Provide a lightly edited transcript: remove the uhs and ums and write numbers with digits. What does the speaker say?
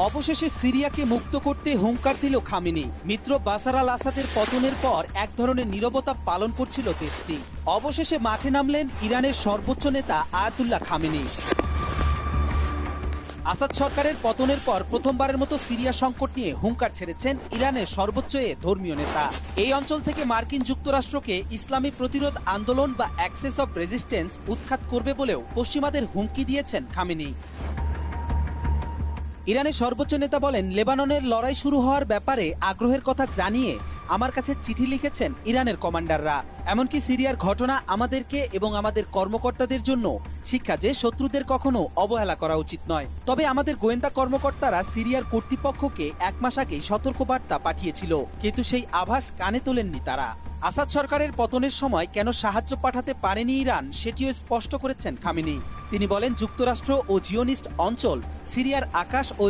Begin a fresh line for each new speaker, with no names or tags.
অবশেষে সিরিয়াকে মুক্ত করতে হুঙ্কার দিল খামেনি। মিত্র বাশার আল আসাদের পতনের পর এক ধরনের নীরবতা পালন করছিল দেশটি। অবশেষে মাঠে নামলেন ইরানের সর্বোচ্চ নেতা আয়াতুল্লাহ খামেনি। আসাদ সরকারের পতনের পর প্রথমবারের মতো সিরিয়া সংকট নিয়ে হুঙ্কার ছেড়েছেন ইরানের সর্বোচ্চ ধর্মীয় নেতা। এই অঞ্চল থেকে মার্কিন যুক্তরাষ্ট্রকে ইসলামী প্রতিরোধ আন্দোলন বা অ্যাক্সেস অব রেজিস্ট্যান্স উৎখাত করবে বলেও পশ্চিমাদের হুমকি দিয়েছেন খামেনি। ইরানের সর্বোচ্চ নেতা বলেন, লেবাননের লড়াই শুরু হওয়ার ব্যাপারে আগ্রহের কথা জানিয়ে আমার কাছে চিঠি লিখেছেন ইরানের কমান্ডাররা। এমনকি সিরিয়ার ঘটনা আমাদেরকে এবং আমাদের কর্মকর্তাদের জন্য শিক্ষা যে শত্রুদের কখনো অবহেলা করা উচিত নয়। তবে আমাদের গোয়েন্দা কর্মকর্তারা সিরিয়ার কর্তৃপক্ষকে 1 মাস আগেই সতর্কবার্তা পাঠিয়েছিল, কিন্তু সেই আভাস কানে তোলেননি তারা। আসাদ সরকারের পতনের সময় কেন সাহায্য পাঠাতে পারেনি ইরান সেটিও স্পষ্ট করেছেন খামেনি। তিনি বলেন, যুক্তরাষ্ট্র ও জিওনিস্ট অঞ্চল সিরিয়ার আকাশ ও